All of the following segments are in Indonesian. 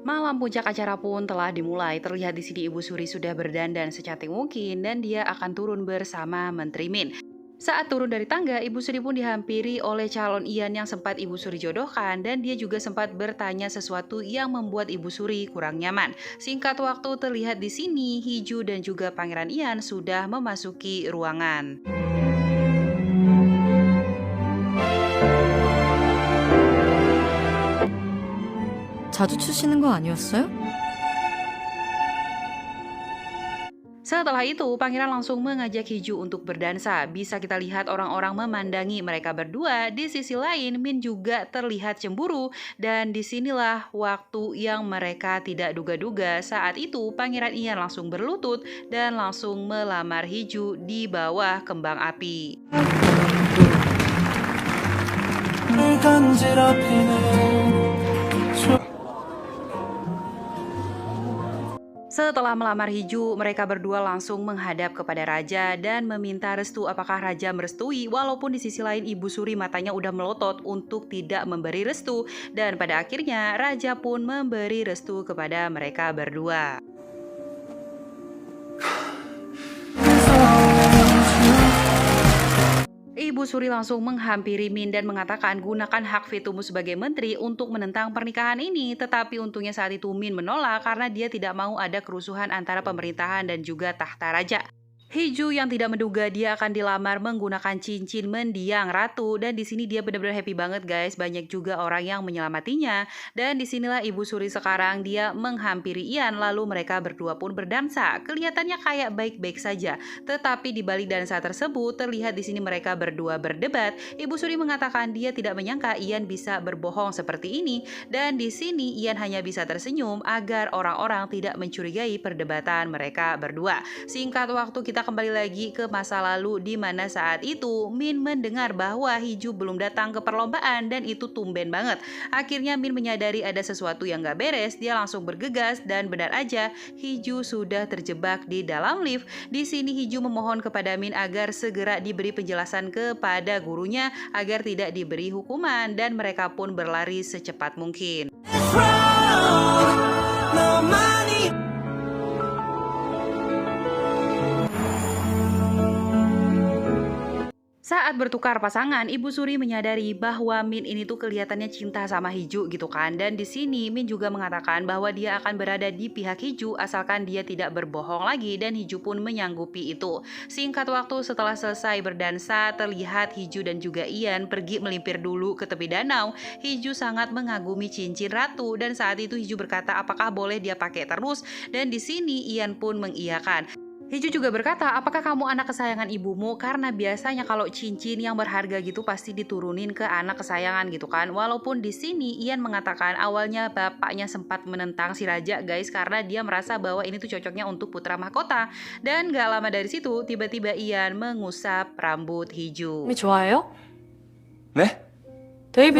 Malam puncak acara pun telah dimulai. Terlihat di sini Ibu Suri sudah berdandan secantik mungkin dan dia akan turun bersama Menteri Min. Saat turun dari tangga, Ibu Suri pun dihampiri oleh calon Ian yang sempat Ibu Suri jodohkan dan dia juga sempat bertanya sesuatu yang membuat Ibu Suri kurang nyaman. Singkat waktu terlihat di sini Hiju dan juga Pangeran Ian sudah memasuki ruangan. 자주 추시는 거 아니었어요? Setelah itu, pangeran langsung mengajak Hiju untuk berdansa. Bisa kita lihat orang-orang memandangi mereka berdua. Di sisi lain, Min juga terlihat cemburu. Dan disinilah waktu yang mereka tidak duga-duga. Saat itu, Pangeran Ian langsung berlutut dan langsung melamar Hiju di bawah kembang api. Setelah melamar Hiju, mereka berdua langsung menghadap kepada Raja dan meminta restu. Apakah Raja merestui? Walaupun di sisi lain Ibu Suri matanya udah melotot untuk tidak memberi restu. Dan pada akhirnya Raja pun memberi restu kepada mereka berdua. Ibu Suri langsung menghampiri Min dan mengatakan gunakan hak vetomu sebagai menteri untuk menentang pernikahan ini. Tetapi untungnya saat itu Min menolak karena dia tidak mau ada kerusuhan antara pemerintahan dan juga tahta raja. Hiju yang tidak menduga dia akan dilamar menggunakan cincin mendiang ratu dan di sini dia benar-benar happy banget guys. Banyak juga orang yang menyelamatinya dan disinilah Ibu Suri sekarang dia menghampiri Ian lalu mereka berdua pun berdansa. Kelihatannya kayak baik-baik saja, tetapi di balik dansa tersebut terlihat di sini mereka berdua berdebat. Ibu Suri mengatakan dia tidak menyangka Ian bisa berbohong seperti ini dan di sini Ian hanya bisa tersenyum agar orang-orang tidak mencurigai perdebatan mereka berdua. Singkat waktu kita kembali lagi ke masa lalu di mana saat itu Min mendengar bahwa Hiju belum datang ke perlombaan dan itu tumben banget. Akhirnya Min menyadari ada sesuatu yang gak beres, dia langsung bergegas dan benar aja Hiju sudah terjebak di dalam lift. Di sini Hiju memohon kepada Min agar segera diberi penjelasan kepada gurunya agar tidak diberi hukuman dan mereka pun berlari secepat mungkin. Saat bertukar pasangan, Ibu Suri menyadari bahwa Min ini tuh kelihatannya cinta sama Hiju gitu kan. Dan di sini Min juga mengatakan bahwa dia akan berada di pihak Hiju asalkan dia tidak berbohong lagi dan Hiju pun menyanggupi itu. Singkat waktu setelah selesai berdansa, terlihat Hiju dan juga Ian pergi melimpir dulu ke tepi danau. Hiju sangat mengagumi cincin ratu dan saat itu Hiju berkata apakah boleh dia pakai terus dan di sini Ian pun mengiyakan. Hiju juga berkata, apakah kamu anak kesayangan ibumu? Karena biasanya kalau cincin yang berharga gitu pasti diturunin ke anak kesayangan gitu kan. Walaupun di sini Ian mengatakan awalnya bapaknya sempat menentang si raja guys karena dia merasa bahwa ini tuh cocoknya untuk putra mahkota. Dan gak lama dari situ tiba-tiba Ian mengusap rambut Hiju. 좋아해요? 네? 데이비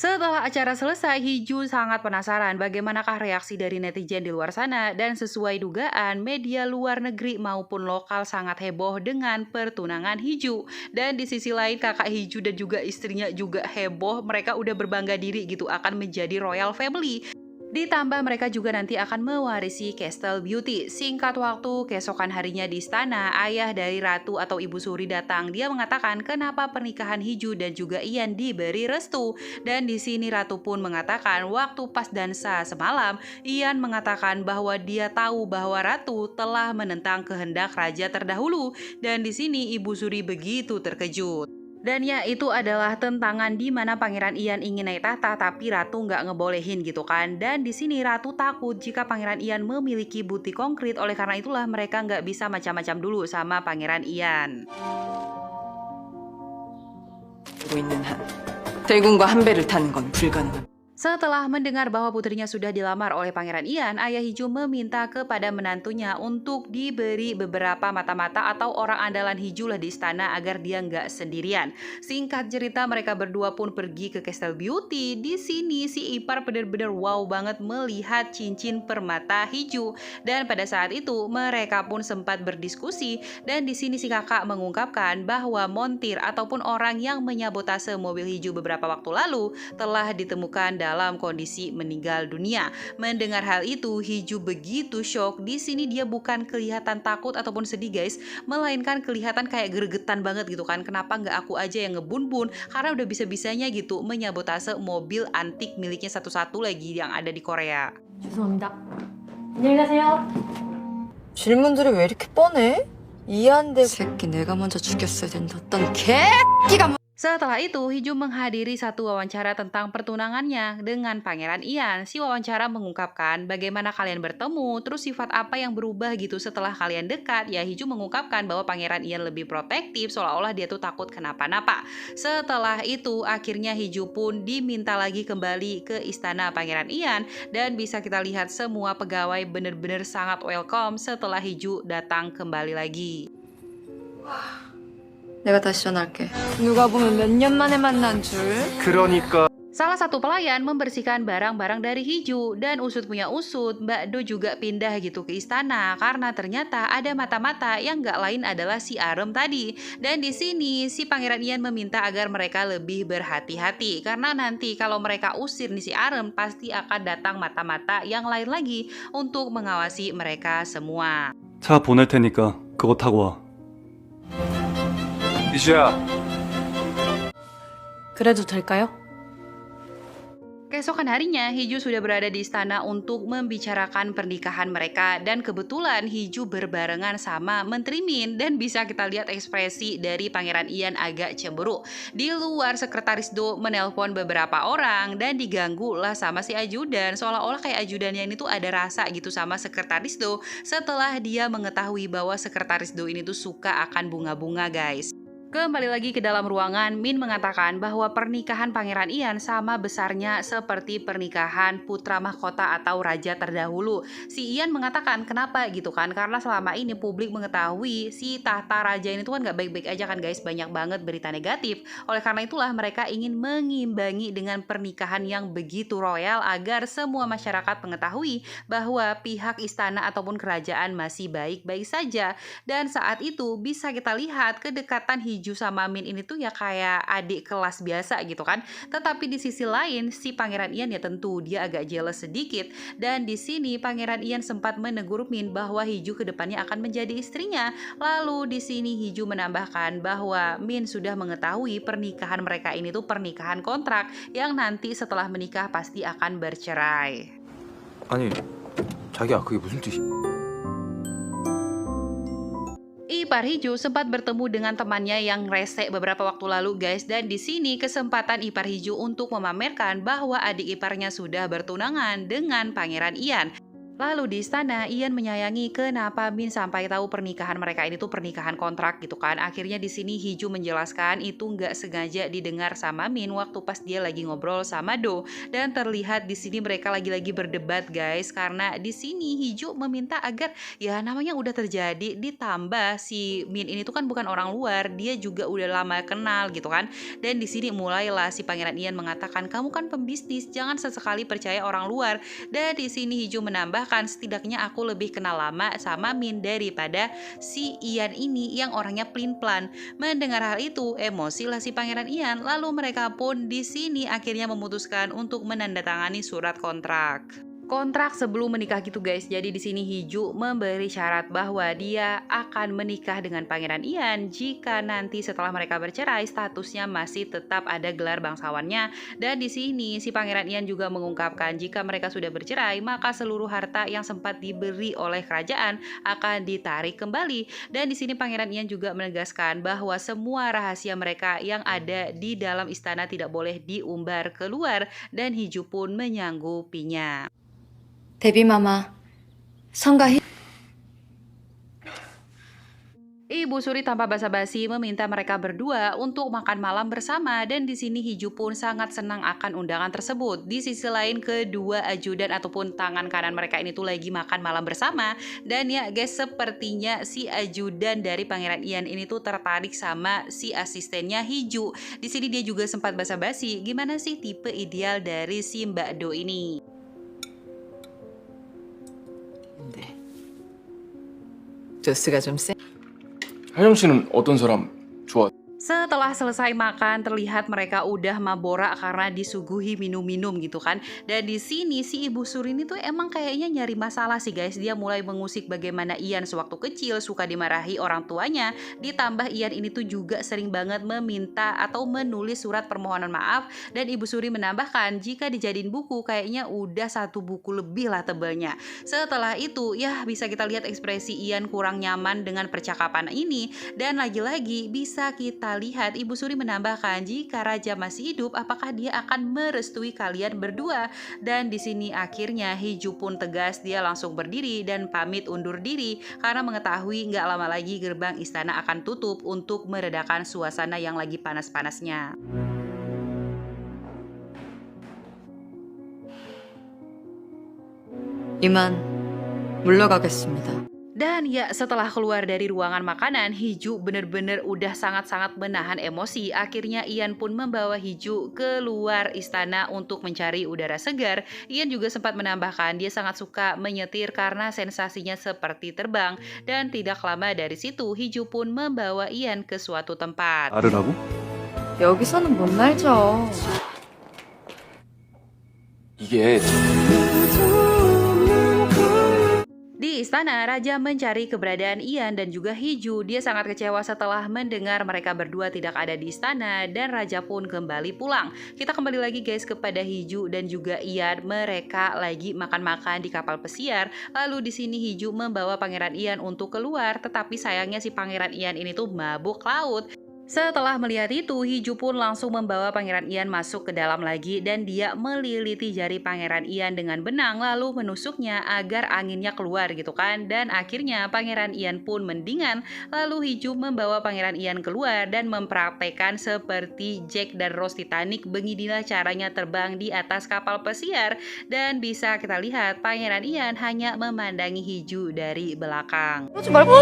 Setelah acara selesai, Hiju sangat penasaran bagaimanakah reaksi dari netizen di luar sana dan sesuai dugaan, media luar negeri maupun lokal sangat heboh dengan pertunangan Hiju. Dan di sisi lain kakak Hiju dan juga istrinya juga heboh, mereka udah berbangga diri gitu akan menjadi royal family. Ditambah mereka juga nanti akan mewarisi Castle Beauty. Singkat waktu, keesokan harinya di istana, ayah dari Ratu atau Ibu Suri datang. Dia mengatakan kenapa pernikahan Hiju dan juga Ian diberi restu. Dan di sini Ratu pun mengatakan waktu pas dansa semalam, Ian mengatakan bahwa dia tahu bahwa Ratu telah menentang kehendak raja terdahulu. Dan di sini Ibu Suri begitu terkejut. Dan ya itu adalah tentangan di mana Pangeran Ian ingin naik tahta tapi Ratu nggak ngebolehin gitu kan. Dan di sini Ratu takut jika Pangeran Ian memiliki bukti konkret, oleh karena itulah mereka nggak bisa macam-macam dulu sama Pangeran Ian. 있는 한 대군과 한 배를 타는 건 불가능합니다. Setelah mendengar bahwa putrinya sudah dilamar oleh Pangeran Ian, ayah Hiju meminta kepada menantunya untuk diberi beberapa mata-mata atau orang andalan Hiju lah di istana agar dia nggak sendirian. Singkat cerita, mereka berdua pun pergi ke Castle Beauty. Di sini si ipar benar-benar wow banget melihat cincin permata Hiju. Dan pada saat itu mereka pun sempat berdiskusi dan di sini si kakak mengungkapkan bahwa montir ataupun orang yang menyabotase mobil Hiju beberapa waktu lalu telah ditemukan dalam kondisi meninggal dunia. Mendengar hal itu, Hiju begitu shock. Di sini dia bukan kelihatan takut ataupun sedih guys, melainkan kelihatan kayak gregetan banget gitu kan. Kenapa nggak aku aja yang ngebun-bun? Karena udah bisa-bisanya gitu menyabotase mobil antik miliknya satu-satu lagi yang ada di Korea. 죄송합니다. 안녕히 가세요. 질문들이 왜 이렇게 뻔해? 이해 안 되고. 새끼 내가 먼저 죽였어야 된다. 어떤 개끼가 Setelah itu, Hiju menghadiri satu wawancara tentang pertunangannya dengan Pangeran Ian. Si wawancara mengungkapkan bagaimana kalian bertemu, terus sifat apa yang berubah gitu setelah kalian dekat. Ya, Hiju mengungkapkan bahwa Pangeran Ian lebih protektif, seolah-olah dia tuh takut kenapa-napa. Setelah itu, akhirnya Hiju pun diminta lagi kembali ke istana Pangeran Ian. Dan bisa kita lihat semua pegawai bener-bener sangat welcome setelah Hiju datang kembali lagi. 내가 다시 전화할게. 누가 보면 몇 년 만에 만난 줄. 그러니까 Salah satu pelayan membersihkan barang-barang dari Hiju dan usut punya usut, Mbak Do juga pindah gitu ke istana karena ternyata ada mata-mata yang nggak lain adalah si Arem tadi. Dan di sini si Pangeran Ian meminta agar mereka lebih berhati-hati karena nanti kalau mereka usir nih si Arem pasti akan datang mata-mata yang lain lagi untuk mengawasi mereka semua. 차 보낼 테니까 그거 타고 와. 이주야, 그래도 될까요? Keesokan harinya, Hiju sudah berada di istana untuk membicarakan pernikahan mereka dan kebetulan Hiju berbarengan sama Menteri Min dan bisa kita lihat ekspresi dari Pangeran Ian agak cemburu. Di luar Sekretaris Do menelpon beberapa orang dan diganggu lah sama si ajudan, seolah-olah kayak ajudannya ini tuh ada rasa gitu sama Sekretaris Do setelah dia mengetahui bahwa Sekretaris Do ini tuh suka akan bunga-bunga guys. Kembali lagi ke dalam ruangan, Min mengatakan bahwa pernikahan Pangeran Ian sama besarnya seperti pernikahan putra mahkota atau raja terdahulu. Si Ian mengatakan kenapa gitu kan, karena selama ini publik mengetahui si tahta raja ini tuh kan gak baik-baik aja kan guys, banyak banget berita negatif. Oleh karena itulah mereka ingin mengimbangi dengan pernikahan yang begitu royal agar semua masyarakat mengetahui bahwa pihak istana ataupun kerajaan masih baik-baik saja. Dan saat itu bisa kita lihat kedekatan Hiju sama Min ini tuh ya kayak adik kelas biasa gitu kan. Tetapi di sisi lain si Pangeran Ian ya tentu dia agak jealous sedikit. Dan di sini Pangeran Ian sempat menegur Min bahwa Hiju kedepannya akan menjadi istrinya. Lalu di sini Hiju menambahkan bahwa Min sudah mengetahui pernikahan mereka ini tuh pernikahan kontrak yang nanti setelah menikah pasti akan bercerai. 아니, 자기야 그게 무슨 뜻이야? Ipar Hiju sempat bertemu dengan temannya yang rese beberapa waktu lalu guys, dan di sini kesempatan Ipar Hiju untuk memamerkan bahwa adik iparnya sudah bertunangan dengan Pangeran Ian. Lalu di istana, Ian menyayangi kenapa Min sampai tahu pernikahan mereka ini tuh pernikahan kontrak gitu kan. Akhirnya di sini Hiju menjelaskan itu nggak sengaja didengar sama Min waktu pas dia lagi ngobrol sama Do. Dan terlihat di sini mereka lagi-lagi berdebat guys, karena di sini Hiju meminta agar ya namanya udah terjadi, ditambah si Min ini tuh kan bukan orang luar, dia juga udah lama kenal gitu kan. Dan di sini mulailah si Pangeran Ian mengatakan kamu kan pembisnis, jangan sesekali percaya orang luar. Dan di sini Hiju menambah setidaknya aku lebih kenal lama sama Min daripada si Ian ini yang orangnya plin-plan. Mendengar hal itu, emosilah si Pangeran Ian. Lalu mereka pun di sini akhirnya memutuskan untuk menandatangani surat kontrak. Kontrak sebelum menikah gitu guys. Jadi di sini Hiju memberi syarat bahwa dia akan menikah dengan Pangeran Ian jika nanti setelah mereka bercerai statusnya masih tetap ada gelar bangsawannya. Dan di sini si Pangeran Ian juga mengungkapkan jika mereka sudah bercerai maka seluruh harta yang sempat diberi oleh kerajaan akan ditarik kembali. Dan di sini Pangeran Ian juga menegaskan bahwa semua rahasia mereka yang ada di dalam istana tidak boleh diumbar keluar, dan Hiju pun menyanggupinya. 데뷔마마 성가희 Ibu Suri tanpa basa-basi meminta mereka berdua untuk makan malam bersama, dan di sini Hiju pun sangat senang akan undangan tersebut. Di sisi lain kedua ajudan ataupun tangan kanan mereka ini tuh lagi makan malam bersama, dan ya guys sepertinya si ajudan dari Pangeran Ian ini tuh tertarik sama si asistennya Hiju. Di sini dia juga sempat basa-basi gimana sih tipe ideal dari si Mbak Do ini. 근데 조스가 좀 세. 하영 씨는 어떤 사람 좋아? Setelah selesai makan, terlihat mereka udah maborak karena disuguhi minum-minum gitu kan. Dan di sini si Ibu Suri ini tuh emang kayaknya nyari masalah sih guys. Dia mulai mengusik bagaimana Ian sewaktu kecil suka dimarahi orang tuanya. Ditambah Ian ini tuh juga sering banget meminta atau menulis surat permohonan maaf. Dan Ibu Suri menambahkan jika dijadiin buku kayaknya udah 1 buku lebih lah tebalnya. Setelah itu ya bisa kita lihat ekspresi Ian kurang nyaman dengan percakapan ini. Dan lagi-lagi bisa kita lihat Ibu Suri menambahkan jika Raja masih hidup apakah dia akan merestui kalian berdua. Dan di sini akhirnya Hiju pun tegas, dia langsung berdiri dan pamit undur diri karena mengetahui nggak lama lagi gerbang istana akan tutup untuk meredakan suasana yang lagi panas-panasnya. 이만 물러가겠습니다. Dan ya setelah keluar dari ruangan makanan, Hiju bener-bener udah sangat-sangat menahan emosi. Akhirnya Ian pun membawa Hiju keluar istana untuk mencari udara segar. Ian juga sempat menambahkan dia sangat suka menyetir karena sensasinya seperti terbang. Dan tidak lama dari situ, Hiju pun membawa Ian ke suatu tempat. 알으라고? 여기서는 못 날죠. 이게 Di istana, Raja mencari keberadaan Ian dan juga Hiju. Dia sangat kecewa setelah mendengar mereka berdua tidak ada di istana dan Raja pun kembali pulang. Kita kembali lagi guys kepada Hiju dan juga Ian. Mereka lagi makan-makan di kapal pesiar. Lalu di sini Hiju membawa Pangeran Ian untuk keluar, tetapi sayangnya si Pangeran Ian ini tuh mabuk laut. Setelah melihat itu, Hiju pun langsung membawa Pangeran Ian masuk ke dalam lagi dan dia meliliti jari Pangeran Ian dengan benang lalu menusuknya agar anginnya keluar gitu kan. Dan akhirnya Pangeran Ian pun mendingan. Lalu Hiju membawa Pangeran Ian keluar dan mempraktekkan seperti Jack dan Rose Titanic. Beginilah caranya terbang di atas kapal pesiar. Dan bisa kita lihat Pangeran Ian hanya memandangi Hiju dari belakang. 그러지 말고.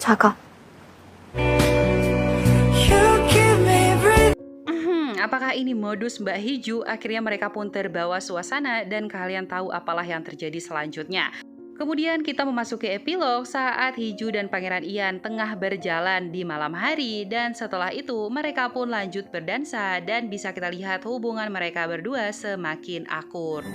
작아. Apakah ini modus Mbak Hiju? Akhirnya mereka pun terbawa suasana dan kalian tahu apalah yang terjadi selanjutnya. Kemudian kita memasuki epilog saat Hiju dan Pangeran Ian tengah berjalan di malam hari dan setelah itu mereka pun lanjut berdansa dan bisa kita lihat hubungan mereka berdua semakin akur.